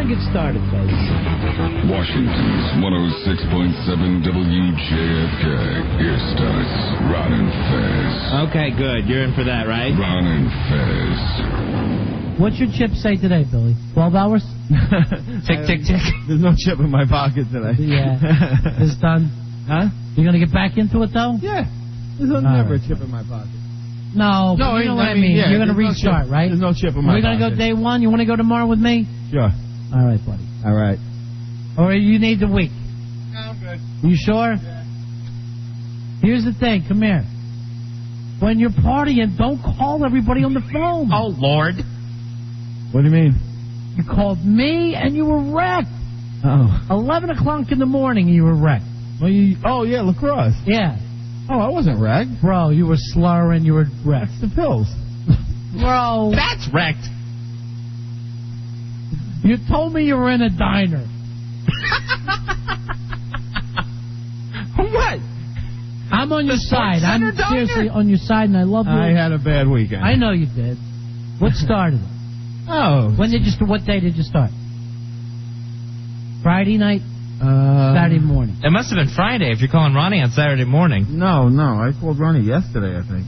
to get started, folks. Washington's 106.7 WJFK. Here starts Ron and Fez. Okay, good. You're in for that, right? Ron and Fez. What's your chip say today, Billy? 12 hours? Tick, tick, tick. There's no chip in my pocket today. Yeah. It's done. Huh? You're going to get back into it, though? Yeah. There's never a chip in my pocket. No, you know what I mean. Yeah, you're going to restart, right? There's no chip in my pocket. We're going to go day one. You want to go tomorrow with me? Sure. All right, buddy. All right. Or you need the week? No, I'm good. You sure? Yeah. Here's the thing. Come here. When you're partying, don't call everybody on the phone. Oh, Lord. What do you mean? You called me and you were wrecked. Oh. 11 o'clock in the morning you were wrecked. Well, yeah, lacrosse. Yeah. Oh, I wasn't wrecked. Bro, you were slurring. You were wrecked. That's the pills. Bro. That's wrecked. You told me you were in a diner. What? I'm on your side. I'm seriously on your side, and I love you. I had a bad weekend. I know you did. What started it? Oh. What day did you start? Friday night? Saturday morning. It must have been Friday if you're calling Ronnie on Saturday morning. No. I called Ronnie yesterday, I think.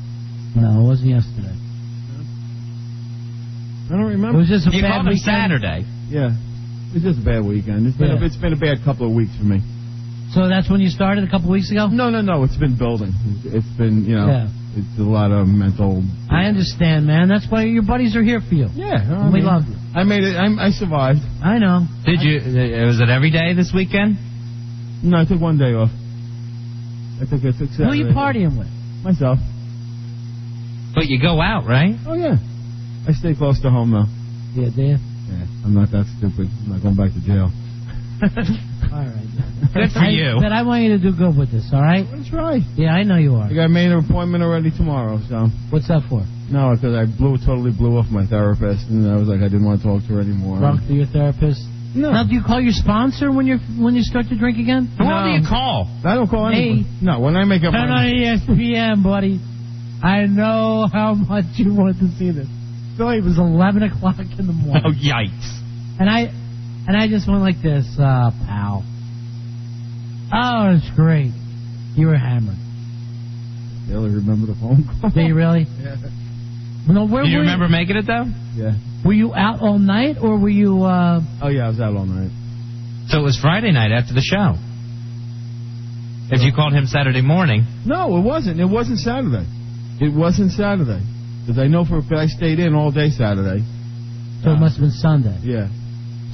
No, it wasn't yesterday. I don't remember. It was just a You bad called him weekend. Saturday. Yeah. It's just a bad weekend. It's been a bad couple of weeks for me. So that's when you started a couple weeks ago? No. It's been building. It's been, it's a lot of mental. I understand, man. That's why your buddies are here for you. Yeah. We love you. I made it. I survived. I know. Did you? Was it every day this weekend? No, I took one day off. I took Saturday. Who are you partying with? Myself. But you go out, right? Oh, yeah. I stay close to home, though. Yeah, Dave? Yeah, I'm not that stupid. I'm not going back to jail. All right. Good for you. But I want you to do good with this, all right? That's right. Yeah, I know you are. I got made an appointment already tomorrow, so. What's that for? No, because I totally blew off my therapist, and I was like, I didn't want to talk to her anymore. Drunk to your therapist? No. Now, do you call your sponsor when you start to drink again? Who do you call? I don't call anyone. No, when I make up Turn on ESPN, buddy. I know how much you wanted to see this. Billy, it was 11 o'clock in the morning. Oh, yikes. And I just went like this, pal. Oh, it's great. You were hammered. I barely remember the phone call. Do you really? Yeah. No, where Do you were remember making it, though? Yeah. Were you out all night, or were you, Oh, yeah, I was out all night. So it was Friday night after the show. If you called him Saturday morning. No, it wasn't. It wasn't Saturday. It wasn't Saturday. Because I know for a fact I stayed in all day Saturday. So it must have been Sunday. Yeah.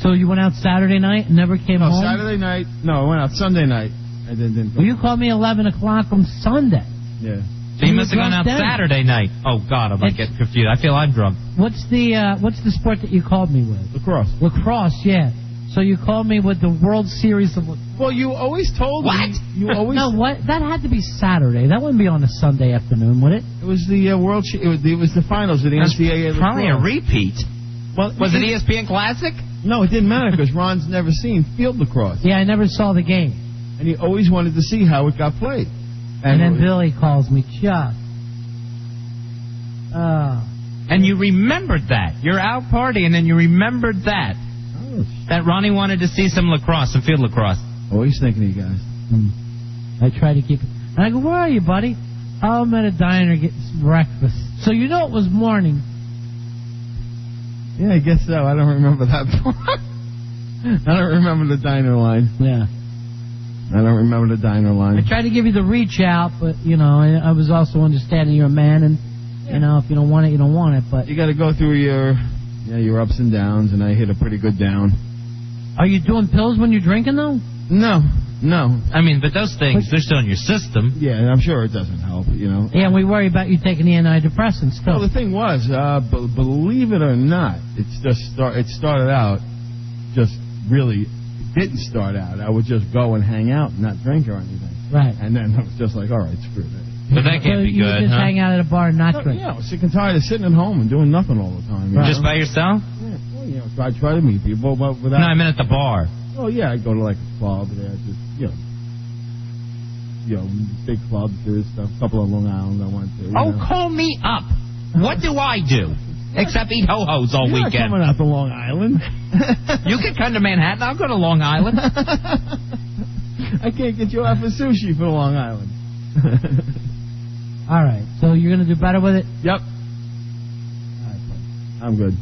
So you went out Saturday night and never came home? Saturday night. No, I went out Sunday night. And then didn't go. Well, you called me 11 o'clock on Sunday. Yeah. So you must have gone out Saturday night. Oh, God, I might get confused. I feel I'm drunk. What's the sport that you called me with? Lacrosse. Lacrosse, yeah. So you called me with the World Series of Lacrosse. Well, you always told me. You always. No, what? That had to be Saturday. That wouldn't be on a Sunday afternoon, would it? It was the World. It was the finals of the NCAA. Probably a lacrosse. repeat. Well, was it ESPN Classic? No, it didn't matter because Ron's never seen field lacrosse. Yeah, I never saw the game. And he always wanted to see how it got played. And then Billy calls me, Chuck. And you remembered that. You're out partying and you remembered that. Oh, that Ronnie wanted to see some lacrosse, some field lacrosse. Always thinking of you guys. I try to keep it. And I go, where are you, buddy? Oh, I'm at a diner getting some breakfast. So you know it was morning. Yeah, I guess so. I don't remember that part. I don't remember the diner line. Yeah. I don't remember the diner line. I tried to give you the reach out, but, I was also understanding you're a man, and, if you don't want it, you don't want it. But you got to go through your ups and downs, and I hit a pretty good down. Are you doing pills when you're drinking, though? No. I mean, but those things, they're still in your system. Yeah, and I'm sure it doesn't help, Yeah, and we worry about you taking the antidepressants, too. Well, the thing was, believe it or not, it started out just really... didn't start out. I would just go and hang out and not drink or anything. Right. And then I was just like, all right, screw that. But that can't be you good, would just hang out at a bar and not drink. Yeah, I was sick and tired of sitting at home and doing nothing all the time. Just by yourself? Yeah, well, I try to meet people, but without... No, I meant at the bar. Oh, yeah, I'd go to like a club there, just, big clubs, there's a couple of Long Island I went to. Oh, call me up. What do I do? Except eat ho-hos all You're not weekend. coming out to Long Island. You can come to Manhattan. I'll go to Long Island. I can't get you off of sushi for Long Island. All right, so you're going to do better with it? Yep. I'm good.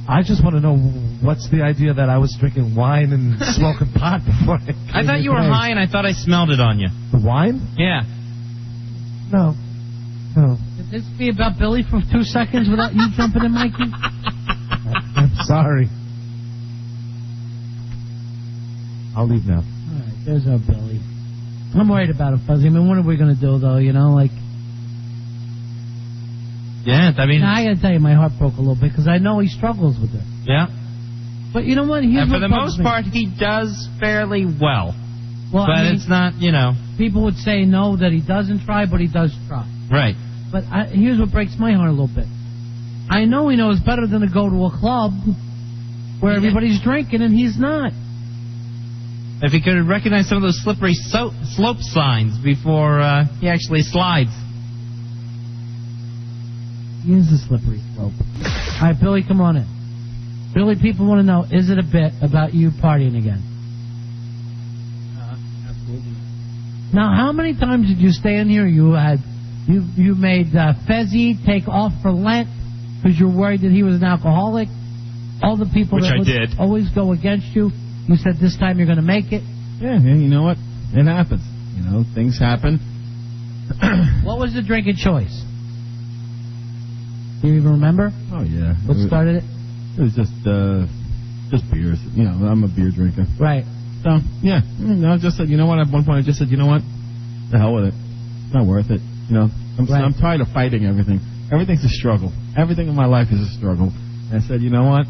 I just want to know what's the idea that I was drinking wine and smoking pot before I thought you were high, and I thought I smelled it on you. The wine? Yeah. No. Could this be about Billy for 2 seconds without you jumping in, Mikey? I'm sorry. I'll leave now. All right, there's our Billy. I'm worried about him, Fuzzy. I mean, what are we going to do, though, you know, like... Yeah, I mean... Now, I got to tell you, my heart broke a little bit, because I know he struggles with it. Yeah. But you know what? Here's And for what the bugs most me. part, he does fairly well. Well, But I mean, it's not, you know... people would say no, that he doesn't try, but he does try. Right. But here's what breaks my heart a little bit. I know he knows better than to go to a club where everybody's drinking and he's not. If he could recognize some of those slippery slope signs before he actually slides. He is a slippery slope. All right, Billy, come on in. Billy, people want to know, is it a bit about you partying again? Absolutely. Now, how many times did you stay in here? You made Fezzi take off for Lent because you're worried that he was an alcoholic. All the people Which that I would did. always go against you, you said this time you're going to make it. Yeah, you know what? It happens. You know, things happen. What was the drinking choice? Do you even remember? Oh, yeah. What started it? It was just beers. You know, I'm a beer drinker. Right. So, yeah. I just said, you know what? At one point, I just said, you know what? The hell with it. It's not worth it. You know, I'm tired of fighting everything. Everything's a struggle. Everything in my life is a struggle. And I said, you know what?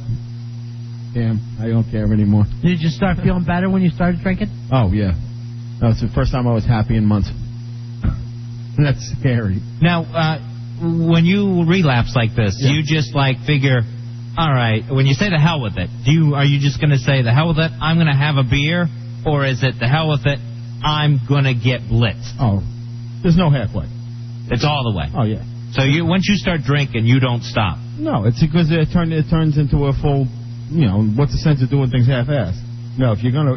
Damn, I don't care anymore. Did you start feeling better when you started drinking? Oh, yeah. That was the first time I was happy in months. That's scary. Now, when you relapse like this, Yeah. you just like figure, all right, when you say the hell with it, are you just going to say the hell with it, I'm going to have a beer? Or is it the hell with it, I'm going to get blitzed? Oh, there's no halfway. It's all the way. Oh, yeah. So once you start drinking, you don't stop. No, it's because it turns into a full, you know, what's the sense of doing things half-assed? No, if you're gonna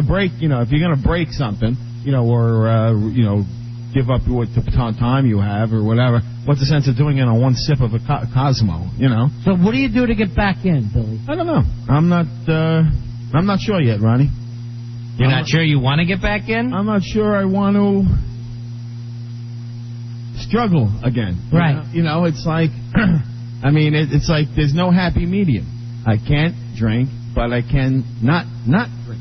break something, you know, or give up what time you have or whatever, what's the sense of doing it on one sip of a Cosmo, you know? So what do you do to get back in, Billy? I don't know. I'm not sure yet, Ronnie. You're not sure you want to get back in? I'm not sure I want to struggle again. Right. You know, it's like, I mean, it's like there's no happy medium. I can't drink, but I can not drink.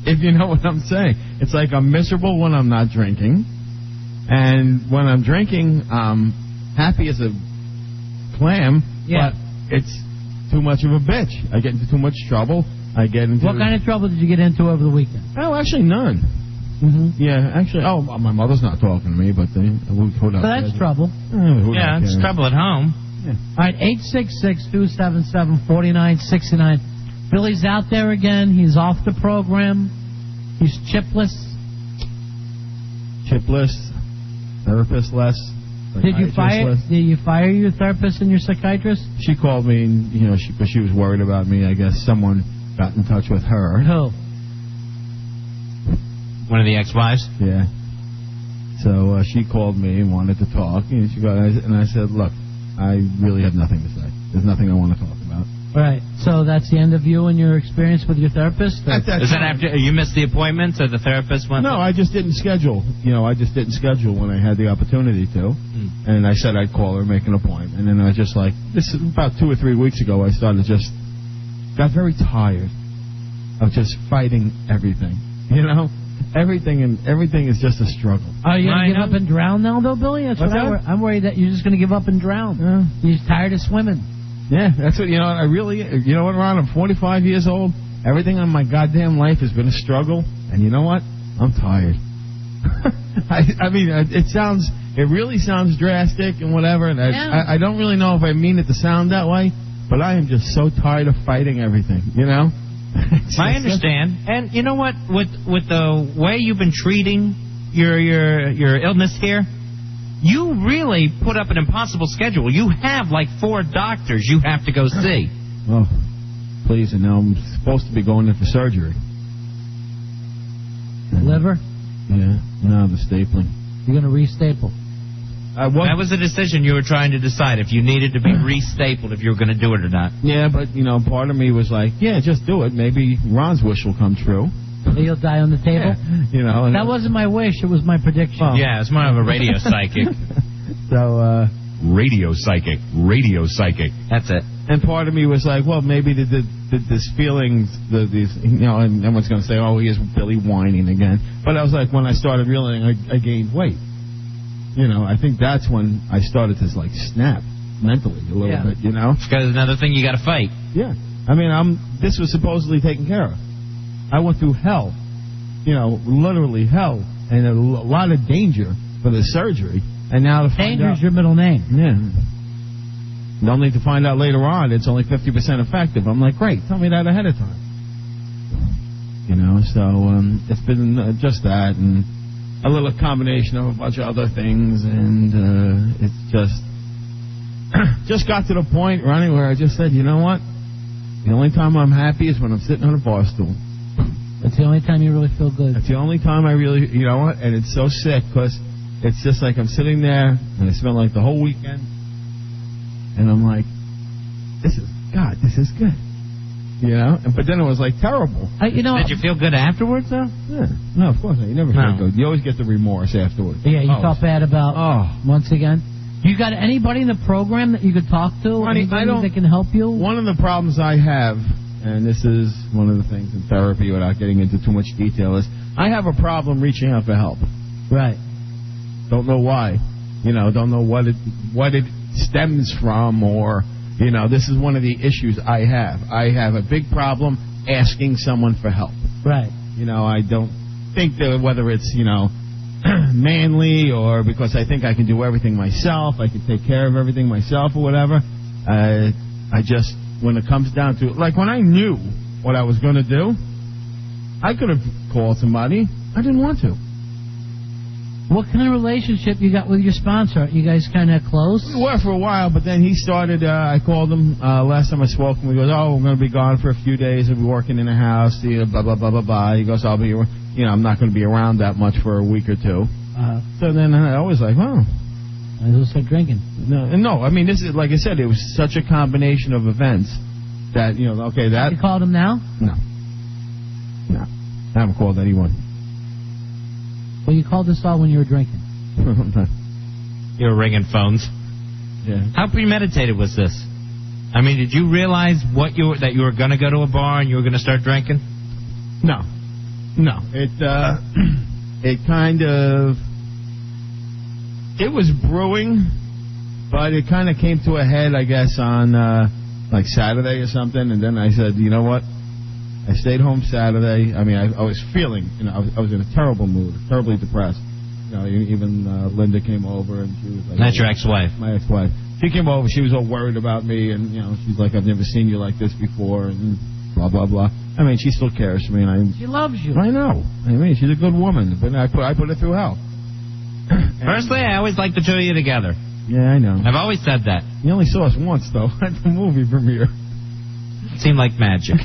If you know what I'm saying. It's like I'm miserable when I'm not drinking. And when I'm drinking, I'm happy as a clam, Yeah. but it's too much of a bitch. I get into too much trouble. I get into... What kind of trouble did you get into over the weekend? Oh, actually none. Mm-hmm. Yeah, actually, my mother's not talking to me, but who So that's trouble. Yeah, it's trouble at home. Yeah. All right, 866-277-4969. Billy's out there again. He's off the program. He's chipless. Chipless, therapist-less. Did you fire your therapist and your psychiatrist? She called me, and, you know, because she was worried about me. I guess someone got in touch with her. Who? One of the ex-wives? Yeah. So she called me and wanted to talk, and I said, look, I really have nothing to say. There's nothing I want to talk about. Right. So that's the end of you and your experience with your therapist? Is that after you missed the appointment, or the therapist went? No, I just didn't schedule. You know, I just didn't schedule when I had the opportunity to. And I said I'd call her, make an appointment. And then I was just like, this is about 2 or 3 weeks ago, I got very tired of just fighting everything. You know? Everything is just a struggle. Are you going to give up and drown now, though, Billy? That's What's what that? I'm worried that you're just going to give up and drown. You're tired of swimming. Yeah, that's what, you know, you know what, Ron, I'm 45 years old. Everything in my goddamn life has been a struggle. And you know what? I'm tired. I mean, it really sounds drastic and whatever. And I don't really know if I mean it to sound that way, but I am just so tired of fighting everything, you know? I understand. And you know what? With the way you've been treating your illness here, you really put up an impossible schedule. You have like 4 doctors you have to go see. Oh, please, and now I'm supposed to be going in for surgery. Liver? Yeah, no, the stapling. You're going to re-staple. That was a decision you were trying to decide if you needed to be re-stapled, if you were going to do it or not. Yeah, but, part of me was like, yeah, just do it. Maybe Ron's wish will come true. You'll die on the table? Yeah, that wasn't my wish, it was my prediction. Oh. Yeah, it's more of a radio psychic. So, Radio psychic. That's it. and part of me was like, well, maybe this feelings, and everyone's going to say, oh, here's Billy whining again. But I was like, when I started realizing I gained weight, I think that's when I started to snap mentally a little bit, Because another thing you got to fight. Yeah. I mean, this was supposedly taken care of. I went through hell, literally hell, and a lot of danger for the surgery. And now to find Danger's out, your middle name. Yeah. Only to find out later on it's only 50% effective. I'm like, great, tell me that ahead of time. So it's been just that and a little combination of a bunch of other things, and it's just got to the point, Ronnie, where I just said, you know what? The only time I'm happy is when I'm sitting on a bar stool. That's the only time you really feel good. That's the only time I really, you know what? And it's so sick because it's just like I'm sitting there and I spent like the whole weekend, and I'm like, this is good. But then it was like terrible. Did you feel good afterwards, though? Yeah. No, of course not. You never feel good. You always get the remorse afterwards. Yeah, you felt bad about once again. You got anybody in the program that you could talk to? Anybody that can help you? One of the problems I have, and this is one of the things in therapy without getting into too much detail, is I have a problem reaching out for help. Right. Don't know why. Don't know what it stems from, or this is one of the issues I have. I have a big problem asking someone for help. Right. I don't think that whether it's, manly or because I think I can do everything myself, I can take care of everything myself or whatever. I just, when it comes down to, like when I knew what I was going to do, I could have called somebody. I didn't want to. What kind of relationship you got with your sponsor? Are you guys kind of close? We were for a while, but then he started, I called him last time I spoke to him. He goes, we're going to be gone for a few days. I'll be working in a house, blah, blah, blah, blah, blah. He goes, I'll be, I'm not going to be around that much for a week or two. So then I was like, well, I just start drinking. No, I mean, this is, like I said, it was such a combination of events that, okay, that. You called him now? No. I haven't called anyone. Well, you called us all when you were drinking. You were ringing phones. Yeah. How premeditated was this? I mean, did you realize that you were going to go to a bar and you were going to start drinking? No. It kind of, it was brewing, but it kind of came to a head, I guess, on like Saturday or something. And then I said, you know what? I stayed home Saturday. I mean, I was feeling, I was in a terrible mood, terribly depressed. Even Linda came over and she was like, that's your ex-wife. My ex-wife. She came over. She was all worried about me, and she's like, I've never seen you like this before, and blah blah blah. I mean, she still cares for me, and she loves you. I know. I mean, she's a good woman, but I put her through hell. Personally, I always like the two of you together. Yeah, I know. I've always said that. You only saw us once, though, at the movie premiere. It seemed like magic.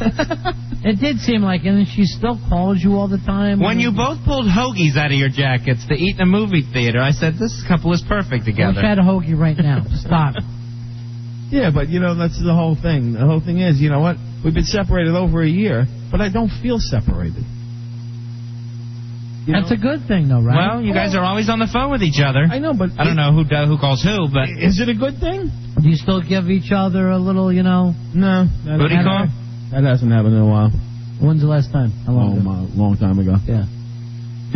It did seem like it, and she still calls you all the time. When you both pulled hoagies out of your jackets to eat in a movie theater, I said, this couple is perfect together. I wish I had a hoagie right now. Stop. Yeah, but, that's the whole thing. The whole thing is, you know what? We've been separated over a year, but I don't feel separated. That's a good thing, though, right? Well, you guys are always on the phone with each other. I know, but I don't know who calls who, but is it a good thing? Do you still give each other a little, No. Booty call? That hasn't happened in a while. When's the last time? How long ago? A long time ago. Yeah.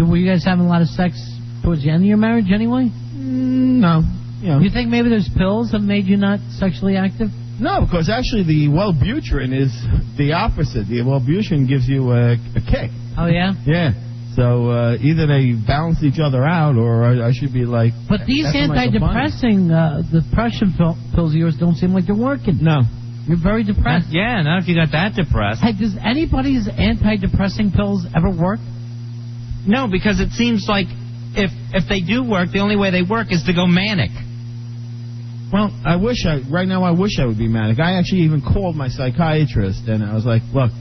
Were you guys having a lot of sex towards the end of your marriage anyway? No. You think maybe there's pills that made you not sexually active? No, because actually the Wellbutrin is the opposite. The Wellbutrin gives you a kick. Oh, yeah? Yeah. So either they balance each other out, or I should be like. But these antidepressing, depression pills of yours don't seem like they're working. No. You're very depressed. Yeah, not if you got that depressed. Hey, does anybody's antidepressing pills ever work? No, because it seems like if they do work, the only way they work is to go manic. Well, right now I wish I would be manic. I actually even called my psychiatrist, and I was like, look,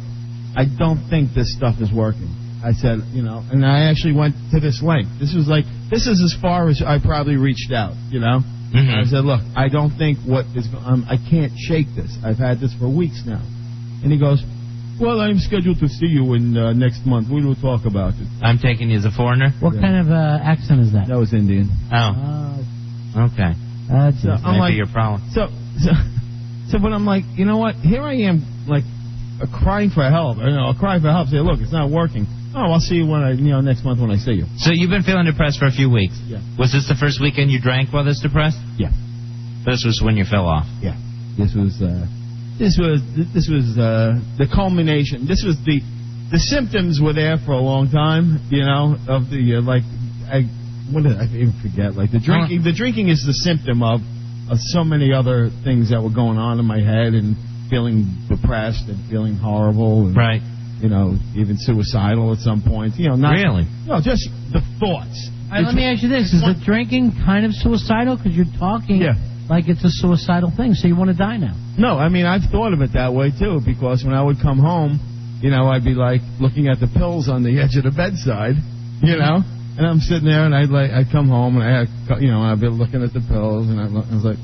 I don't think this stuff is working. I said, and I actually went to this length. This is as far as I probably reached out, Mm-hmm. I said, look, I don't think I can't shake this. I've had this for weeks now. And he goes, well, I'm scheduled to see you in next month. We will talk about it. I'm taking you as a foreigner? What kind of accent is that? That was Indian. Oh. Okay. That's Maybe your problem. So when I'm like, you know what? Here I am, like, crying for help. I'll cry for help. Say, look, it's not working. Oh, I'll see you next month when I see you. So you've been feeling depressed for a few weeks. Yeah. Was this the first weekend you drank while this depressed? Yeah. This was when you fell off. Yeah. This was the culmination. This was the symptoms were there for a long time. Of the what did I even forget? Like the drinking. The drinking is the symptom of so many other things that were going on in my head and feeling depressed and feeling horrible. And, right. Even suicidal at some point. Not really. No, just the thoughts. Let me ask you this: is the drinking kind of suicidal? Because you're talking like it's a suicidal thing, so you want to die now? No, I mean I've thought of it that way too. Because when I would come home, I'd be like looking at the pills on the edge of the bedside, and I'm sitting there and I'd come home and I'd be looking at the pills and I was like,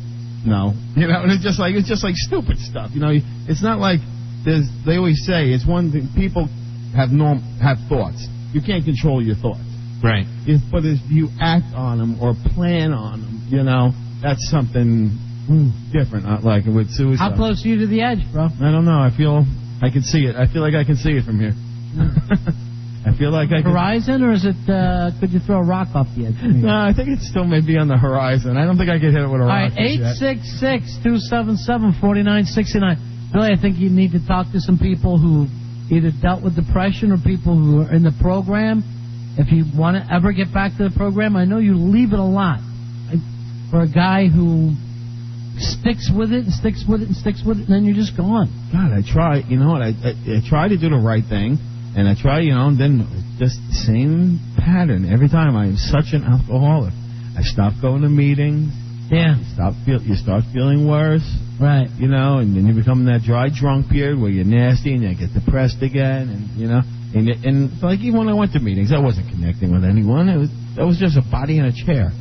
no, and it's just like stupid stuff. It's not like. They always say it's one thing. People have thoughts. You can't control your thoughts. Right. But if you act on them or plan on them, that's something different. Not like with suicide. How close are you to the edge, bro? I don't know. I can see it. I feel like I can see it from here. I feel like I can. Horizon, or is it? Could you throw a rock off the edge? No, I think it's still maybe on the horizon. I don't think I could hit it with a rock. All right, 866-277-4969. Really, I think you need to talk to some people who either dealt with depression or people who are in the program. If you want to ever get back to the program, I know you leave it a lot. For a guy who sticks with it and sticks with it and sticks with it, and then you're just gone. God, I try. You know what? I try to do the right thing, and I try, and then just the same pattern every time. I am such an alcoholic. I stop going to meetings. Yeah. You start feeling worse. Right. And then you become that dry drunk period where you're nasty and you get depressed again, and like even when I went to meetings, I wasn't connecting with anyone. That was just a body in a chair.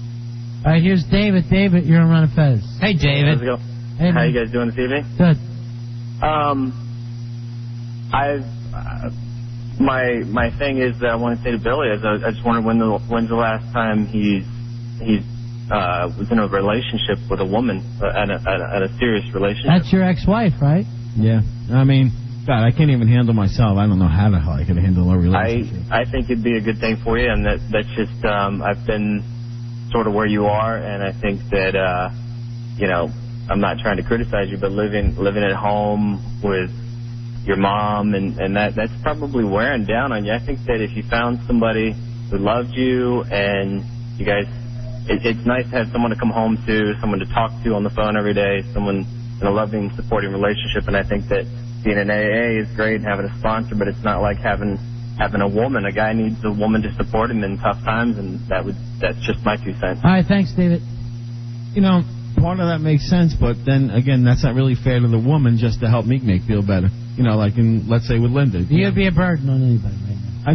All right, here's David. David, you're on Ron and Fez. Hey, David. How's it going? Hey, how you guys doing this evening? Good. My thing is that I want to say to Billy is I just wondered when's the last time he's was in a relationship with a woman, at a serious relationship. That's your ex-wife, right? Yeah. I mean, God, I can't even handle myself. I don't know how the hell I can handle a relationship. I think it'd be a good thing for you, and that's just I've been sort of where you are, and I think that I'm not trying to criticize you, but living at home with your mom and that's probably wearing down on you. I think that if you found somebody who loved you and you guys. It's nice to have someone to come home to, someone to talk to on the phone every day, someone in a loving, supporting relationship. And I think that being in AA is great, having a sponsor, but it's not like having a woman. A guy needs a woman to support him in tough times, and that's just my 2 cents. All right, thanks, David. Part of that makes sense, but then again, that's not really fair to the woman just to help me feel better. Like let's say with Linda. You'd be a burden on anybody right now.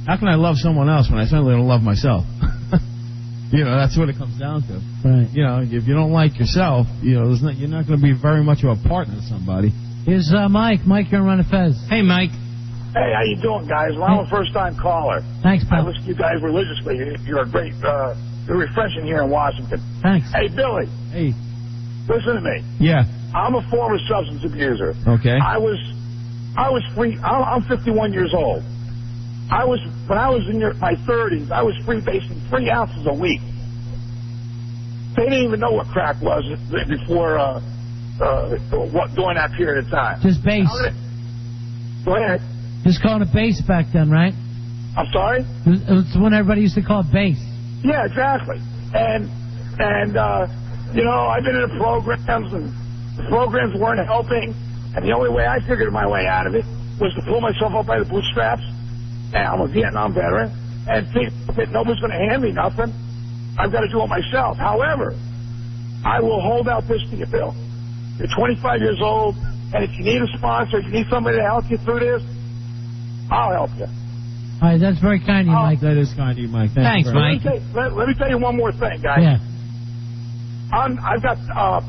How can I love someone else when I certainly don't love myself? That's what it comes down to. Right. If you don't like yourself, you're not going to be very much of a partner to somebody. Here's Mike. Mike, you're on Ron and Fez. Hey, Mike. Hey, how you doing, guys? Well, I'm a first-time caller. Thanks, pal. I listen to you guys religiously. You're a great, you're refreshing here in Washington. Thanks. Hey, Billy. Hey. Listen to me. Yeah. I'm a former substance abuser. Okay. I was free. I'm 51 years old. When I was in my 30s, I was free-basing 3 ounces a week. They didn't even know what crack was before during that period of time. Just base. Go ahead. Just calling it base back then, right? I'm sorry? It's when everybody used to call it base. Yeah, exactly. And I've been in the programs, and the programs weren't helping, and the only way I figured my way out of it was to pull myself up by the bootstraps and I'm a Vietnam veteran, and think that nobody's going to hand me nothing. I've got to do it myself. However, I will hold out this to you, Bill. You're 25 years old, and if you need a sponsor, you need somebody to help you through this, I'll help you. All right, that's very kind of you, Mike. That is kind of you, Mike. Thanks, Mike. Let me tell you one more thing, guys. Yeah. I've got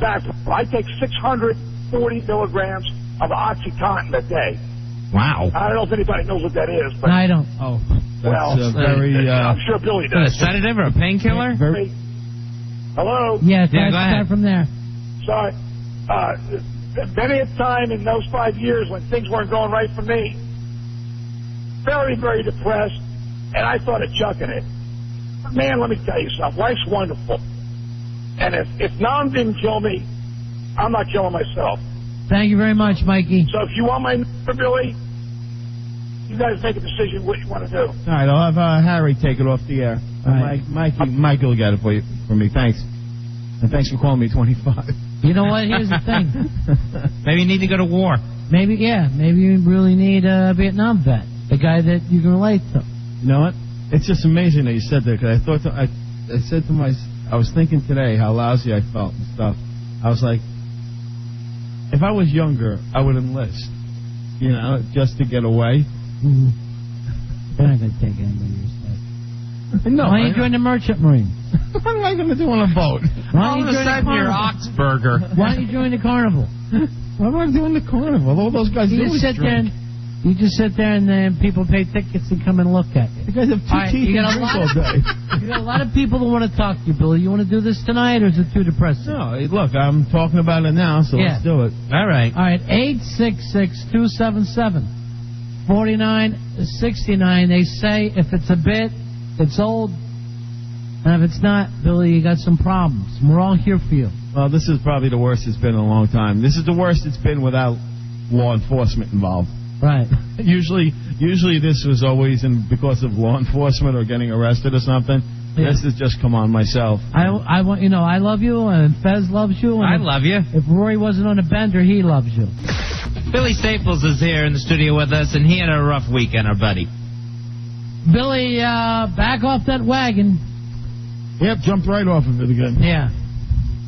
back. I take 640 milligrams of OxyContin a day. Wow. I don't know if anybody knows what that is, but No, I don't. Oh, that's well, I'm sure Billy A does. sedative or a painkiller? Hello. Yeah, Yeah, go ahead. start from there. Sorry. Many a time in those 5 years when things weren't going right for me, very, very depressed, and I thought of chucking it. But man, let me tell you something. Life's wonderful. And if Nam didn't kill me, I'm not killing myself. Thank you very much, Mikey. So if you want my number, Billy, you guys make a decision what you want to do. All right, I'll have Harry take it off the air. All right. Mike will get it for me. Thanks. And thanks for calling me 25. You know what? Here's the thing. Maybe you need to go to war. Maybe you really need a Vietnam vet, the guy that you can relate to. You know what? It's just amazing that you said that, because I said to myself, I was thinking today how lousy I felt and stuff. I was like, if I was younger, I would enlist, just to get away. Mm-hmm. They're not going to take anybody your stuff. No. Why don't you join the Merchant Marine? What am I going to do on a boat? All of a sudden, you're Oxburger. Why don't you join the Carnival? What am I doing the Carnival? All those guys do is drink. You just sit there and then people pay tickets and come and look at you. You guys have two teeth and drink all day. You got a lot of people that want to talk to you, Billy. You want to do this tonight, or is it too depressing? No, look, I'm talking about it now, so let's do it. All right. All right, 866-277-4969. They say if it's a bit, it's old. And if it's not, Billy, you got some problems. We're all here for you. Well, this is probably the worst it's been in a long time. This is the worst it's been without law enforcement involved. Right. Usually this was always because of law enforcement or getting arrested or something. Yeah. This has just come on myself. I want I love you, and Fez loves you. And I love you. If Rory wasn't on a bender, he loves you. Billy Staples is here in the studio with us, and he had a rough weekend, our buddy. Billy, back off that wagon. Yep, jumped right off of it again. Yeah.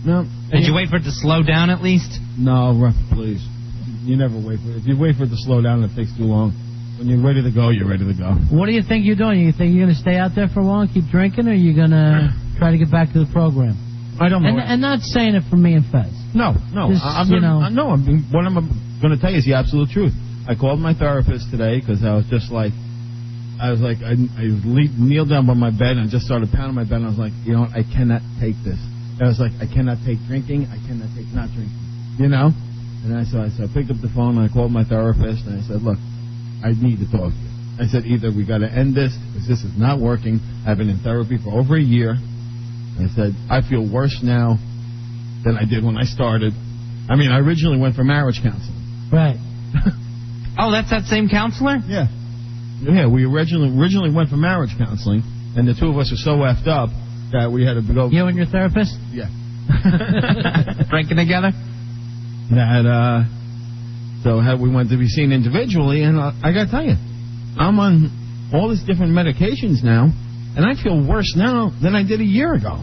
No. Did you wait for it to slow down at least? No, please. You never wait for it. If you wait for it to slow down, it takes too long. When you're ready to go, you're ready to go. What do you think you're doing? You think you're going to stay out there for a while and keep drinking, or are you going to try to get back to the program? I don't know. And not saying it for me and Fez. No. Just, what I'm going to tell you is the absolute truth. I called my therapist today because I kneeled down by my bed and just started pounding my bed, and I was like, you know what, I cannot take this. I was like, I cannot take drinking, I cannot take not drinking, And so I picked up the phone and I called my therapist and I said, look, I need to talk to you. I said, either we got to end this because this is not working. I've been in therapy for over a year. I said, I feel worse now than I did when I started. I mean, I originally went for marriage counseling. Right. Oh, that's that same counselor? Yeah. Yeah, we originally went for marriage counseling, and the two of us were so effed up that we had to go. You and your therapist? Yeah. Drinking together? We went to be seen individually, and I got to tell you, I'm on all these different medications now, and I feel worse now than I did a year ago.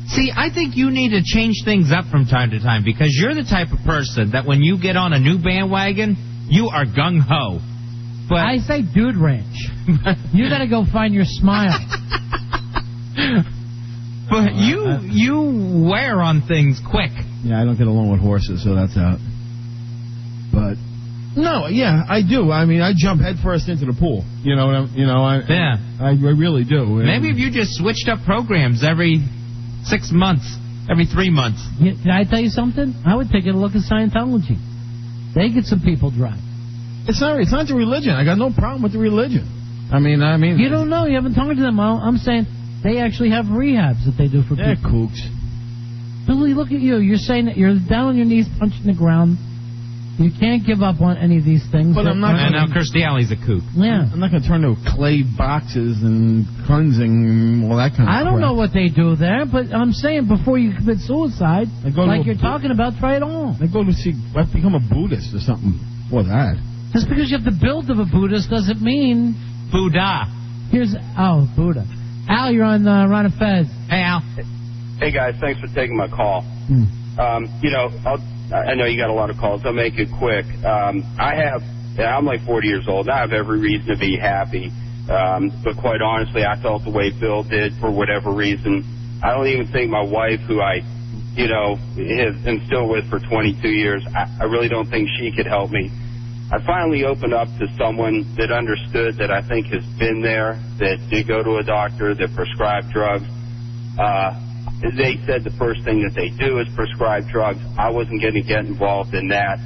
See, I think you need to change things up from time to time, because you're the type of person that when you get on a new bandwagon, you are gung-ho. But I say dude ranch. You got to go find your smile. But you wear on things quick. Yeah, I don't get along with horses, so that's out. But no, yeah, I do. I mean, I jump headfirst into the pool. I really do. Maybe if you just switched up programs every 6 months, every 3 months. Can I tell you something? I would take a look at Scientology. They get some people dry. It's not the religion. I got no problem with the religion. I mean. You don't know. You haven't talked to them. I'm saying they actually have rehabs that they do for people. They're kooks. Billy, look at you. You're saying that you're down on your knees punching the ground. You can't give up on any of these things. But I'm not. And now Kirstie Alley's a kook. Yeah. I'm not going to turn to clay boxes and cleansing and all that kind of crap. I don't know what they do there, but I'm saying before you commit suicide, like you're talking about, try it all. I have to become a Buddhist or something for that. Just because you have the build of a Buddhist doesn't mean Buddha. Buddha. Al, you're on Ron and Fez. Hey, Al. Hey, guys, thanks for taking my call. I know you got a lot of calls. I'll make it quick. I'm like 40 years old. I have every reason to be happy. But quite honestly, I felt the way Bill did for whatever reason. I don't even think my wife, who I, am still with for 22 years, I really don't think she could help me. I finally opened up to someone that understood, that I think has been there, that did go to a doctor, that prescribed drugs. They said the first thing that they do is prescribe drugs. I wasn't going to get involved in that.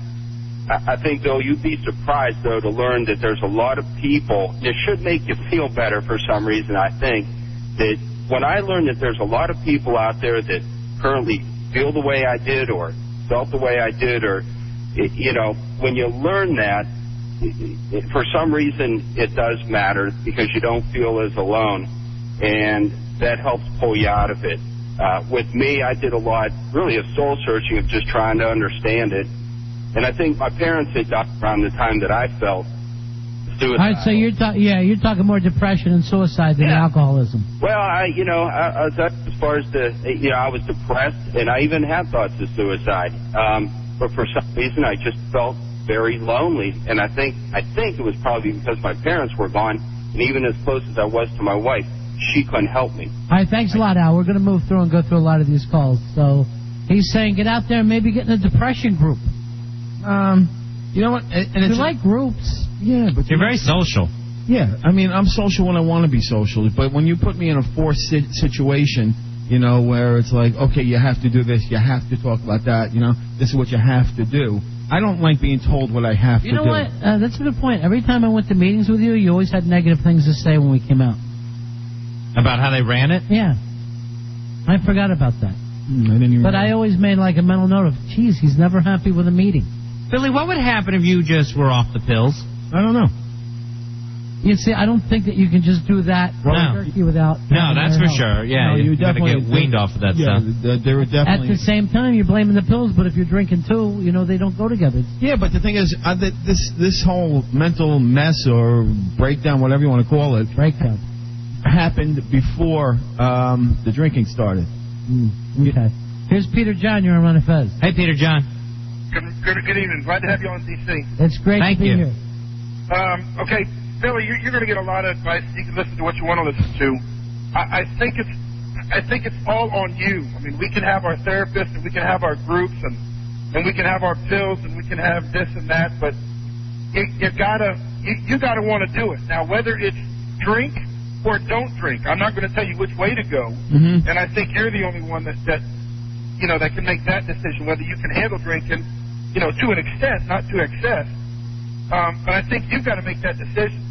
I think, though, you'd be surprised, though, to learn that there's a lot of people. It should make you feel better for some reason, I think, that when I learned that there's a lot of people out there that currently feel the way I did or felt the way I did, or, when you learn that, for some reason it does matter because you don't feel as alone, and that helps pull you out of it. With me, I did a lot, really, of soul searching, of just trying to understand it. And I think my parents had died around the time that I felt suicidal. All right, so you're talking more depression and suicide than alcoholism. Well, I was up as far as I was depressed, and I even had thoughts of suicide. But for some reason, I just felt very lonely, and I think it was probably because my parents were gone, and even as close as I was to my wife, she couldn't help me. All right, thanks a lot, Al. We're going to move through and go through a lot of these calls. So he's saying get out there and maybe get in a depression group. You know what? And you like groups. Yeah, but you're very social. Yeah, I mean, I'm social when I want to be social, but when you put me in a forced situation, where it's like, okay, you have to do this, you have to talk about that, this is what you have to do. I don't like being told what I have to do. You know what? That's a good point. Every time I went to meetings with you, you always had negative things to say when we came out. About how they ran it? Yeah. I forgot about that. I always made like a mental note of, geez, he's never happy with a meeting. Billy, what would happen if you just were off the pills? I don't know. You see, I don't think that you can just do that without... No, that's for sure. Yeah, you definitely get weaned off of that stuff. There were definitely... At the same time, you're blaming the pills, but if you're drinking too, they don't go together. Yeah, but the thing is, this whole mental mess or breakdown, whatever you want to call it... Breakdown. ...happened before the drinking started. Okay. Here's Peter John. You're on Run Fez. Hey, Peter John. Good evening. Glad to have you on DC. It's great to be here. Okay, Billy, you're going to get a lot of advice. You can listen to what you want to listen to. I think it's all on you. I mean, we can have our therapists and we can have our groups and we can have our pills and we can have this and that, but you gotta want to do it. Now, whether it's drink or don't drink, I'm not going to tell you which way to go. Mm-hmm. And I think you're the only one that can make that decision, whether you can handle drinking, to an extent, not to excess. But I think you've got to make that decision.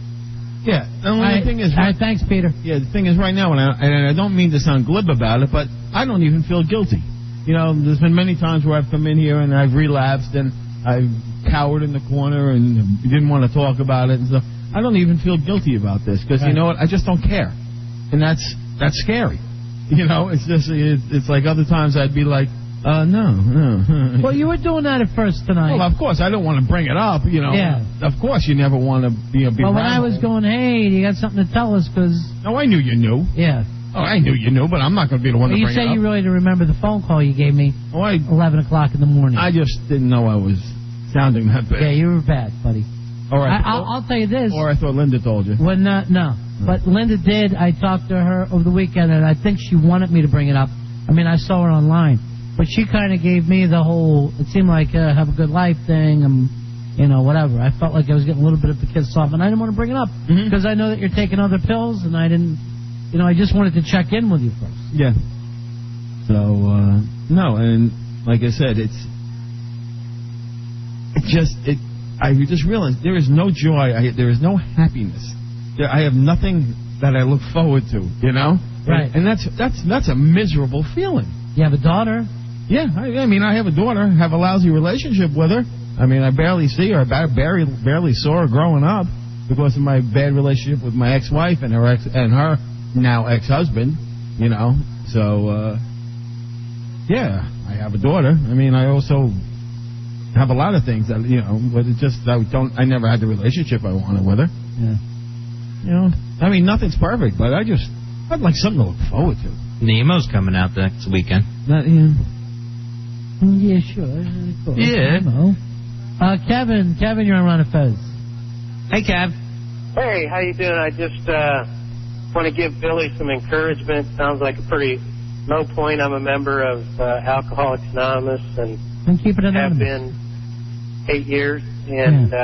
Yeah. The thing is, thanks, Peter. Yeah, the thing is, right now, and I don't mean to sound glib about it, but I don't even feel guilty. There's been many times where I've come in here and I've relapsed and I've cowered in the corner and didn't want to talk about it and stuff. I don't even feel guilty about this because you know what? I just don't care, and that's scary. It's just it's like other times I'd be like, no. Well, you were doing that at first tonight. Well, of course, I don't want to bring it up, Yeah. Of course, you never want to be Well, when I was going, hey, you got something to tell us, because... No, I knew you knew. Yeah. Oh, I knew you knew, but I'm not going to be the one to bring it up. You say you really didn't remember the phone call you gave me 11 o'clock in the morning. I just didn't know I was sounding that bad. Yeah, you were bad, buddy. All right. I'll tell you this. Or I thought Linda told you. No. But Linda did. I talked to her over the weekend, and I think she wanted me to bring it up. I mean, I saw her online. But she kind of gave me the whole, it seemed like have a good life thing, and, whatever. I felt like I was getting a little bit of the kiss off, and I didn't want to bring it up. Because I know that you're taking other pills, and I didn't, I just wanted to check in with you first. Yeah. So, no, and like I said, I just realized there is no joy, there is no happiness. I have nothing that I look forward to, Right. And that's a miserable feeling. You have a daughter. Yeah, I mean, I have a daughter, have a lousy relationship with her. I mean, I barely see her. I barely saw her growing up because of my bad relationship with my ex-wife and her now ex-husband, So, yeah, I have a daughter. I mean, I also have a lot of things that, but it just, I never had the relationship I wanted with her. Yeah. You know, I mean, nothing's perfect, but I'd like something to look forward to. Nemo's coming out next weekend. Yeah, sure. Cool. Yeah. Kevin, you're on Ron and Fez. Hey, Kev. Hey, how you doing? I just want to give Billy some encouragement. Sounds like a pretty low point. I'm a member of Alcoholics Anonymous and keep it anonymous. Have been 8 years. And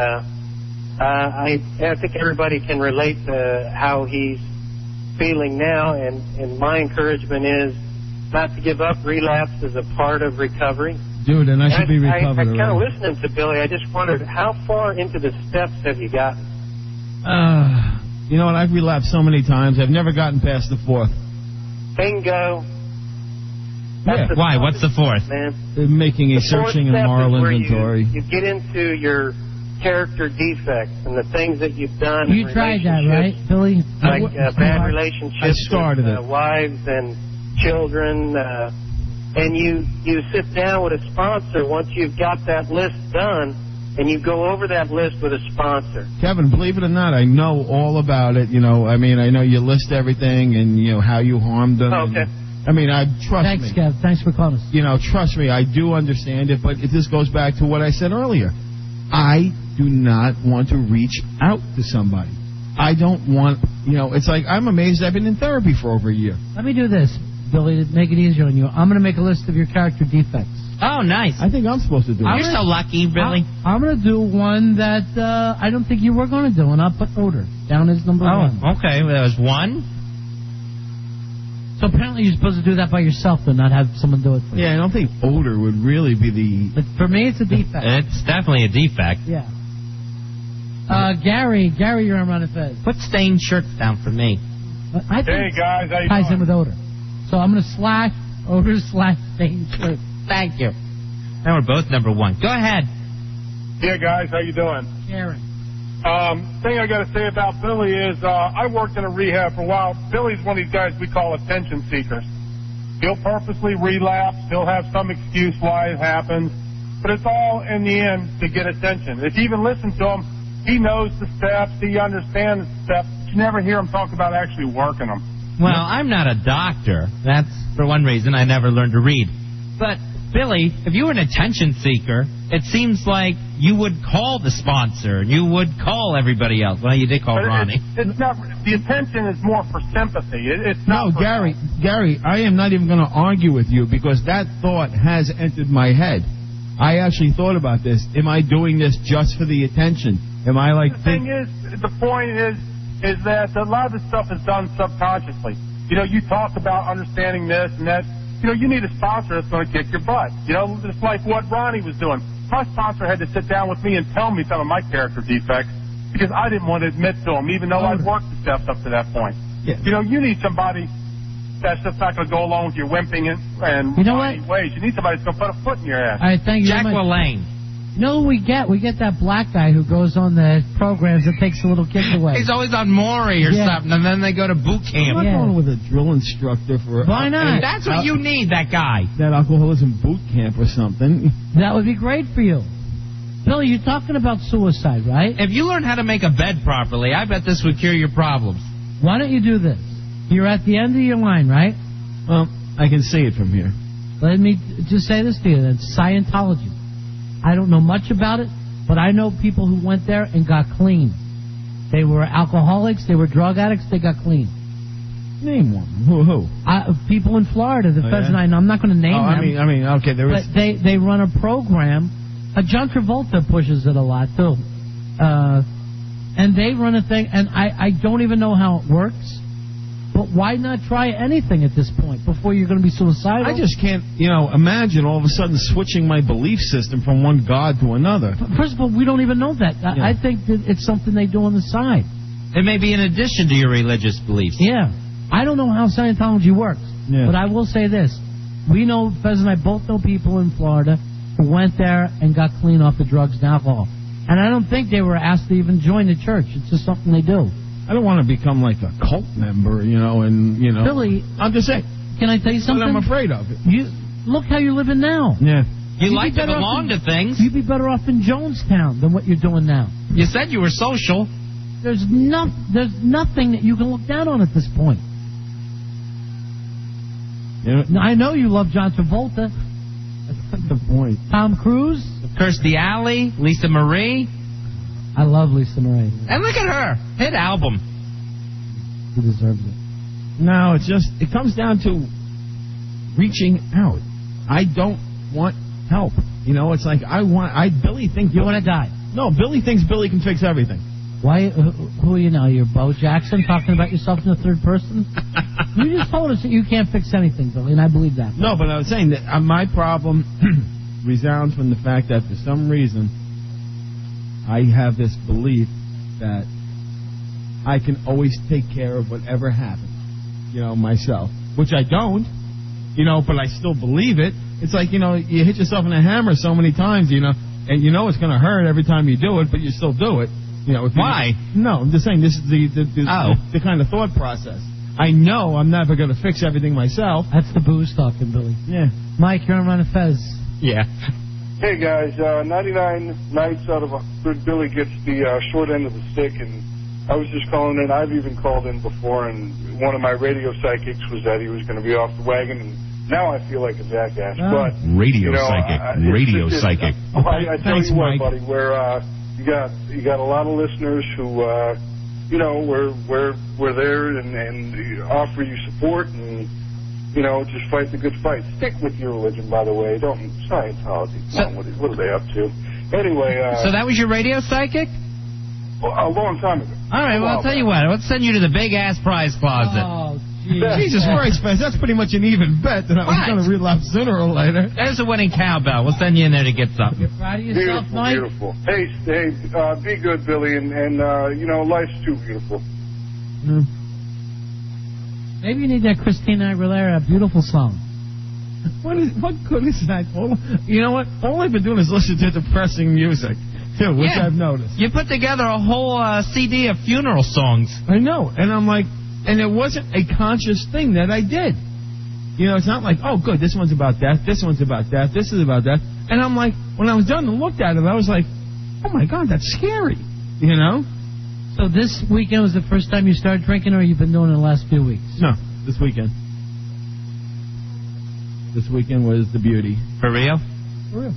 I think everybody can relate to how he's feeling now. And my encouragement is not to give up. Relapse is a part of recovery. Dude, and I should be recovered. I kind of listening to Billy. I just wondered, how far into the steps have you gotten? You know what? I've relapsed so many times. I've never gotten past the fourth. Bingo. Yeah. Why? What's the fourth? Man. Making a searching and moral inventory. You get into your character defects and the things that you've done. You tried that, right, Billy? Like bad relationships with wives and children. And you sit down with a sponsor once you've got that list done, and you go over that list with a sponsor. Kevin, believe it or not, I know all about it. You know, I mean, I know you list everything and, you know, how you harmed them. Okay. I mean, trust me. Thanks, Kev. Thanks for calling us. You know, trust me, I do understand it, but this goes back to what I said earlier. I do not want to reach out to somebody. I don't want, you know, it's like I'm amazed I've been in therapy for over a year. Let me do this, Billy, to make it easier on you. I'm going to make a list of your character defects. Oh, nice. I think I'm supposed to do it. You're so lucky, Billy. I'm going to do one that I don't think you were going to do, and I'll put odor down as number one. Oh, okay. Well, that was one. So apparently you're supposed to do that by yourself and not have someone do it for you. Yeah, I don't think odor would really be the... But for me, it's a defect. It's definitely a defect. Yeah. Gary, you're on Ron and Fez. Put stained shirts down for me. I think Hey, guys, how you ties doing? in with odor. So I'm going to slash odor slash stained shirt. Thank you. Now we're both number one. Go ahead. Yeah, guys, how you doing? Karen. Thing I got to say about Billy is I worked in a rehab for a while. Billy's one of these guys we call attention seekers. He'll purposely relapse. He'll have some excuse why it happens. But it's all, in the end, to get attention. If you even listen to him, he knows the steps. He understands the steps. But you never hear him talk about actually working them. Well, I'm not a doctor. That's, for one reason, I never learned to read. But, Billy, if you were an attention seeker, it seems like you would call the sponsor. You would call everybody else. Well, you did call Ronnie. It's not. The attention is more for sympathy. It's not. No, Gary, I am not even going to argue with you because that thought has entered my head. I actually thought about this. Am I doing this just for the attention? Am I like... The point is that a lot of this stuff is done subconsciously. You know, you talk about understanding this and that. You know, you need a sponsor that's going to kick your butt. You know, it's like what Ronnie was doing. My sponsor had to sit down with me and tell me some of my character defects because I didn't want to admit to them, even though I'd worked the steps up to that point. Yeah. You know, you need somebody that's just not going to go along with your wimping and you know what? ways. You need somebody that's going to put a foot in your ass. All right, thank you. Jack LaLanne. You know who we get? We get that black guy who goes on the programs that takes the little kids away. He's always on Maury or something, and then they go to boot camp. I'm not going with a drill instructor for... Why not? That's what you need, that guy. That alcoholism boot camp or something. That would be great for you. Billy, you're talking about suicide, right? If you learn how to make a bed properly, I bet this would cure your problems. Why don't you do this? You're at the end of your line, right? Well, I can see it from here. Let me just say this to you. That's Scientology. I don't know much about it, but I know people who went there and got clean. They were alcoholics. They were drug addicts. They got clean. Name one. Who? People in Florida. The feds and I'm not going to name them. I mean, okay, there is... But they run a program. John Travolta pushes it a lot, too. And they run a thing, and I don't even know how it works. But why not try anything at this point before you're going to be suicidal? I just can't, imagine all of a sudden switching my belief system from one god to another. First of all, we don't even know that. Yeah. I think that it's something they do on the side. It may be in addition to your religious beliefs. Yeah. I don't know how Scientology works. Yeah. But I will say this. We know, Fez and I both know people in Florida who went there and got clean off the drugs and alcohol. And I don't think they were asked to even join the church. It's just something they do. I don't want to become like a cult member, Billy, I'm just saying. Can I tell you something? I'm afraid of it. You look how you're living now. Yeah. You like to belong to things. You'd be better off in Jonestown than what you're doing now. You said you were social. there's nothing that you can look down on at this point. I know you love John Travolta. That's the point. Tom Cruise. Kirstie Alley, Lisa Marie. I love Lisa Marie. And look at her. Hit album. She deserves it. No, it comes down to reaching out. I don't want help. It's like Billy thinks... You want to die? No, Billy thinks Billy can fix everything. Why? Who are you now? You're Bo Jackson talking about yourself in the third person? You just told us that you can't fix anything, Billy, and I believe that. No, but I was saying that my problem resounds from the fact that for some reason I have this belief that I can always take care of whatever happens, myself, which I don't, but I still believe it. It's like, you hit yourself in a hammer so many times, and it's going to hurt every time you do it, but you still do it. Why? No, I'm just saying this is the kind of thought process. I know I'm never going to fix everything myself. That's the booze talking, Billy. Yeah. Mike, you're on Run of Fez. Yeah. Hey, guys, 99 nights out of 100, Billy gets the short end of the stick, and I was just calling in. I've even called in before, and one of my radio psychics was that he was going to be off the wagon, and now I feel like a jackass. But Radio psychic. I tell Thanks, you what, Mike. buddy, you got a lot of listeners who, we're there and offer you support and, just fight the good fight. Stick with your religion, by the way. Don't Scientology. What are they up to? Anyway. So that was your radio psychic? A long time ago. All right, well, I'll tell you what. Let's send you to the big-ass prize closet. Oh, Jesus Christ, Spence, that's pretty much an even bet that I was going to relapse sooner or later. There's a winning cowbell. We'll send you in there to get something. You're proud of yourself, Mike? Beautiful. Hey, be good, Billy, and life's too beautiful. Maybe you need that Christina Aguilera beautiful song. What good is that? You know what? All I've been doing is listening to depressing music, too, which I've noticed. You put together a whole CD of funeral songs. I know, and I'm like, and it wasn't a conscious thing that I did. It's not like, oh, good, this one's about that, this one's about that, this is about that. And I'm like, when I was done and looked at it, I was like, oh, my God, that's scary, So this weekend was the first time you started drinking, or you've been doing it the last few weeks? No, this weekend. This weekend was the beauty. For real? For real.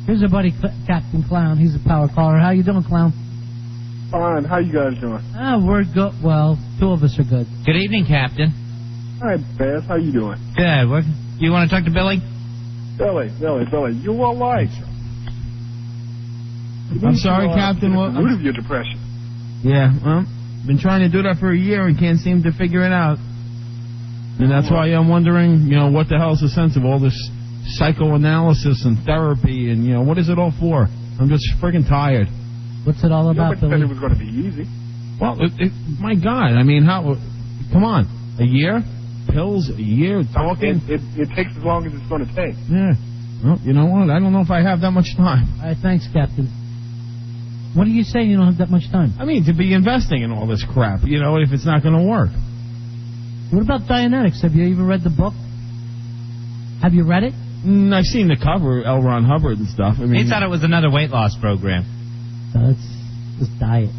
Here's our buddy, Captain Clown. He's a power caller. How you doing, Clown? Fine. How you guys doing? We're good. Well, two of us are good. Good evening, Captain. Hi, Baz. How you doing? Good. You want to talk to Billy? Billy, you all right. I'm sorry, Captain. What root of your depression? Yeah, well, been trying to do that for a year and can't seem to figure it out. And that's why I'm wondering, what the hell's the sense of all this psychoanalysis and therapy and, what is it all for? I'm just friggin' tired. What's it all about, Nobody Billy? said it was going to be easy. Well, my God, I mean, come on, a year? Pills, a year, talking? It takes as long as it's going to take. Yeah. Well, you know what? I don't know if I have that much time. All right, thanks, Captain. What are you saying you don't have that much time? I mean, to be investing in all this crap, if it's not going to work. What about Dianetics? Have you even read the book? Have you read it? I've seen the cover, L. Ron Hubbard and stuff. I mean, He thought it was another weight loss program. It's just diet.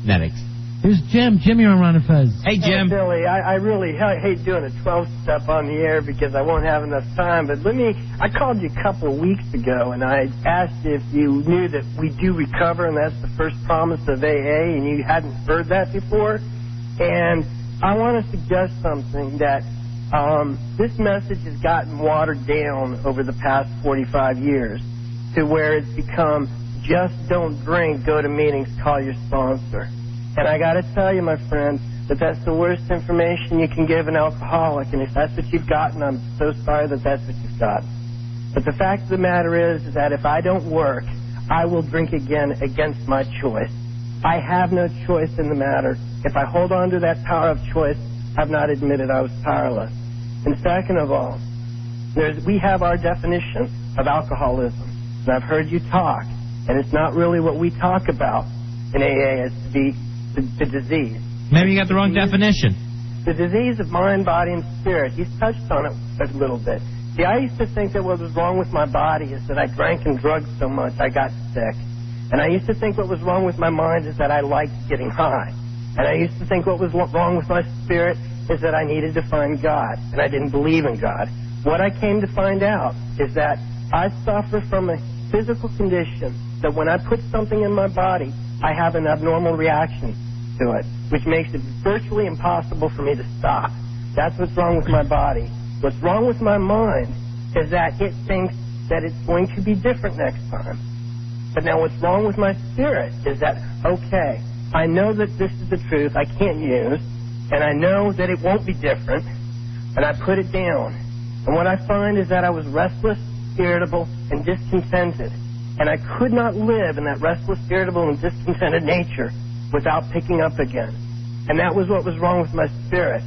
Netics. Here's Jim. Jim, you're on Ron and Fez. Hey, Jim. Billy, I really hate doing a 12-step on the air because I won't have enough time. But I called you a couple of weeks ago, and I asked if you knew that we do recover, and that's the first promise of AA, and you hadn't heard that before. And I want to suggest something that this message has gotten watered down over the past 45 years to where it's become just don't drink, go to meetings, call your sponsor. And I got to tell you, my friend, that that's the worst information you can give an alcoholic. And if that's what you've gotten, I'm so sorry that that's what you've got. But the fact of the matter is that if I don't work, I will drink again against my choice. I have no choice in the matter. If I hold on to that power of choice, I've not admitted I was powerless. And second of all, we have our definition of alcoholism. And I've heard you talk. And it's not really what we talk about in AA as to be the disease. Maybe you got the wrong definition. The disease of mind, body, and spirit. He's touched on it a little bit. See, I used to think that what was wrong with my body is that I drank and drugged so much I got sick. And I used to think what was wrong with my mind is that I liked getting high. And I used to think what was wrong with my spirit is that I needed to find God, and I didn't believe in God. What I came to find out is that I suffer from a physical condition that when I put something in my body, I have an abnormal reaction to it, which makes it virtually impossible for me to stop. That's what's wrong with my body. What's wrong with my mind is that it thinks that it's going to be different next time. But now what's wrong with my spirit is that, okay, I know that this is the truth I can't use, and I know that it won't be different, and I put it down. And what I find is that I was restless, irritable, and discontented. And I could not live in that restless, irritable, and discontented nature without picking up again. And that was what was wrong with my spirit.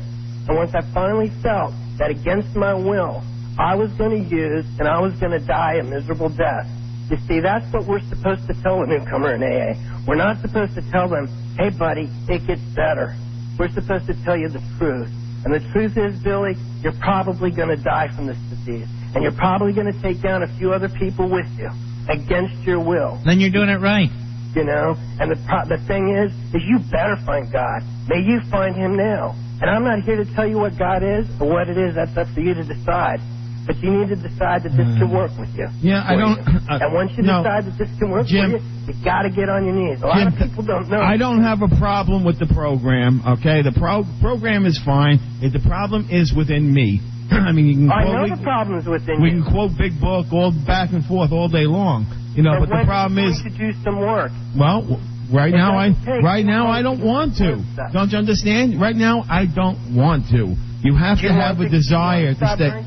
And once I finally felt that against my will, I was going to use and I was going to die a miserable death. You see, that's what we're supposed to tell a newcomer in AA. We're not supposed to tell them, hey, buddy, it gets better. We're supposed to tell you the truth. And the truth is, Billy, you're probably going to die from this disease. And you're probably going to take down a few other people with you against your will. Then you're doing it right. You know? And the thing is you better find God. May you find him now. And I'm not here to tell you what God is or what it is. That's up for you to decide. But you need to decide that this can work with you. Yeah, I don't... and once you decide that this can work Jim, for you, you got to get on your knees. A lot of people don't know. I don't have a problem with the program, okay? The program is fine. If the problem is within me. I mean, you can I know the problem is within we you. can quote Big Book all back and forth all day long. You know, but the problem is... to do some work. Well... Right now, I don't want to. Don't you understand? Right now, I don't want to. You have to have a desire to stay.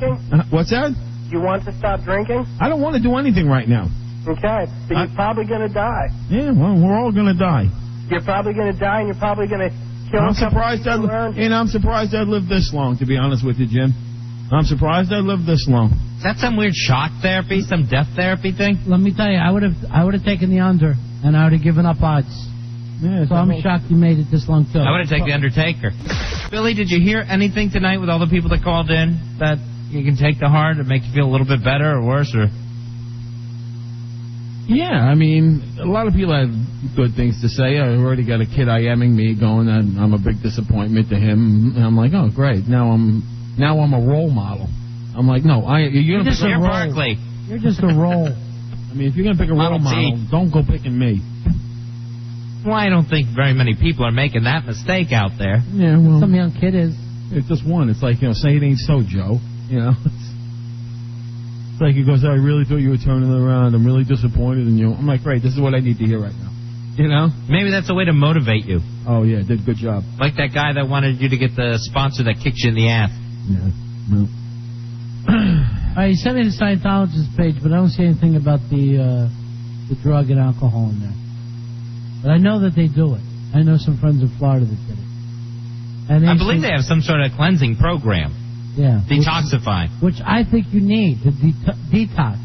What's that? You want to stop drinking? I don't want to do anything right now. Okay, so you're probably going to die. Yeah, well, we're all going to die. You're probably going to die, and you're probably going to kill. I'm surprised I lived this long. To be honest with you, Jim, I'm surprised I lived this long. Is that some weird shock therapy, some death therapy thing? Let me tell you, I would have taken the under, and I would have given up odds. Yeah, so I'm shocked you made it this long, too. I would have taken the Undertaker. Billy, did you hear anything tonight with all the people that called in that you can take to heart and make you feel a little bit better or worse? Or? Yeah, I mean, a lot of people have good things to say. I already got a kid IMing me going, and I'm a big disappointment to him. And I'm like, oh, great. Now I'm a role model. I'm like, no, you're just a role. You're just a role. I mean, if you're going to pick a role model, don't go picking me. Well, I don't think very many people are making that mistake out there. Yeah, well, some young kid is. It's just one. It's like, say it ain't so, Joe. You know? It's like he goes, I really thought you were turning it around. I'm really disappointed in you. I'm like, great, this is what I need to hear right now. You know? Maybe that's a way to motivate you. Oh, yeah, did a good job. Like that guy that wanted you to get the sponsor that kicked you in the ass. Yeah, no. All right, you sent me the Scientologist page, but I don't see anything about the drug and alcohol in there. But I know that they do it. I know some friends in Florida that did it. And I believe they have some sort of cleansing program. Yeah. Detoxify. Which I think you need to detox.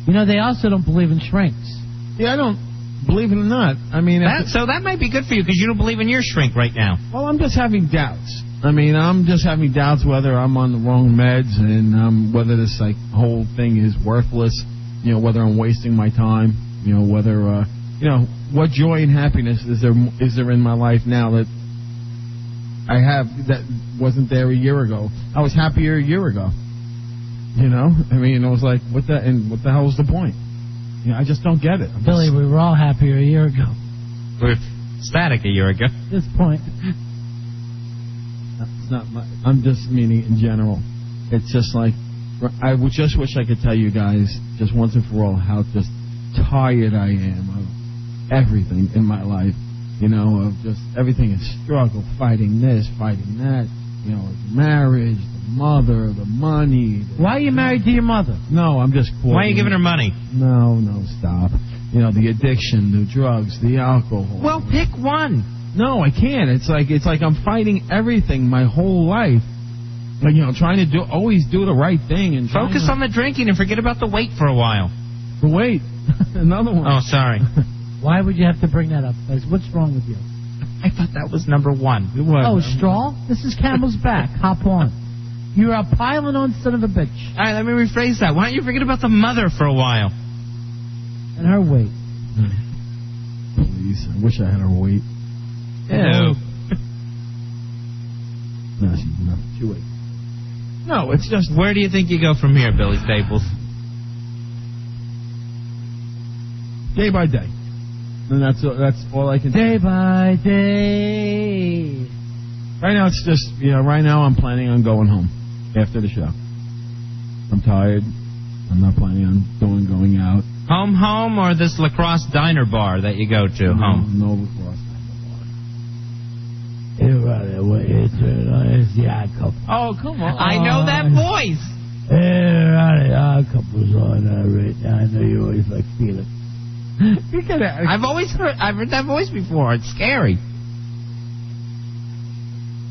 You know, they also don't believe in shrinks. Yeah, I don't believe it or not. I mean, so that might be good for you because you don't believe in your shrink right now. Well, I'm just having doubts. I mean, I'm just having doubts whether I'm on the wrong meds and whether this whole thing is worthless. You know, whether I'm wasting my time. You know, whether what joy and happiness is there in my life now that I have that wasn't there a year ago? I was happier a year ago. You know, I mean, it was like, what the hell was the point? You know, I just don't get it. Billy, we were all happier a year ago. We were static a year ago. At this point. It's not I'm just meaning in general. It's just like, I would just wish I could tell you guys, just once and for all, how just tired I am of everything in my life. You know, of just everything is struggle, fighting this, fighting that. You know, marriage, the mother, the money. Why are you married to your mother? No, I'm just quoting. Why are you giving her money? No, stop. You know, the addiction, the drugs, the alcohol. Well, pick one. No, I can't. It's like I'm fighting everything my whole life. Like, you know, trying to always do the right thing and focus on the drinking and forget about the weight for a while. The weight, another one. Oh, sorry. Why would you have to bring that up? What's wrong with you? I thought that was number one. Oh, straw? This is Camel's back. Hop on. You're a piling on son of a bitch. All right, let me rephrase that. Why don't you forget about the mother for a while? And her weight. Please, I wish I had her weight. Ew. No, she weight. No, it's just... Where do you think you go from here, Billy Staples? Day by day. And that's all I can Day by day. Right now, it's just, right now I'm planning on going home after the show. I'm tired. I'm not planning on going out. Home, or this lacrosse diner bar that you go to? Home. No lacrosse diner bar. Oh, come on. I know that voice. Couples on right now. I know you always like feeling. I've heard that voice before. It's scary.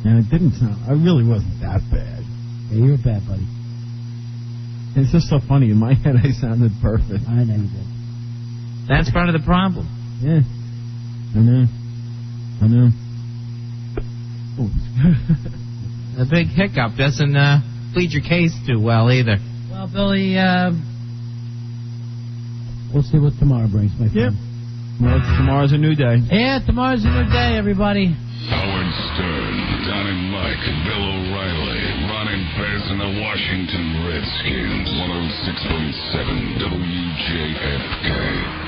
And it didn't sound... I really wasn't that bad. Yeah, you're bad, buddy. It's just so funny. In my head, I sounded perfect. I know you did. That's part of the problem. Yeah. I know. Oh. The big hiccup doesn't plead your case too well either. Well, Billy, we'll see what tomorrow brings, my friend. Well, tomorrow's a new day. Yeah, tomorrow's a new day, everybody. Howard Stern, Don and Mike, Bill O'Reilly, Ron and Bez and the Washington Redskins, 106.7 WJFK.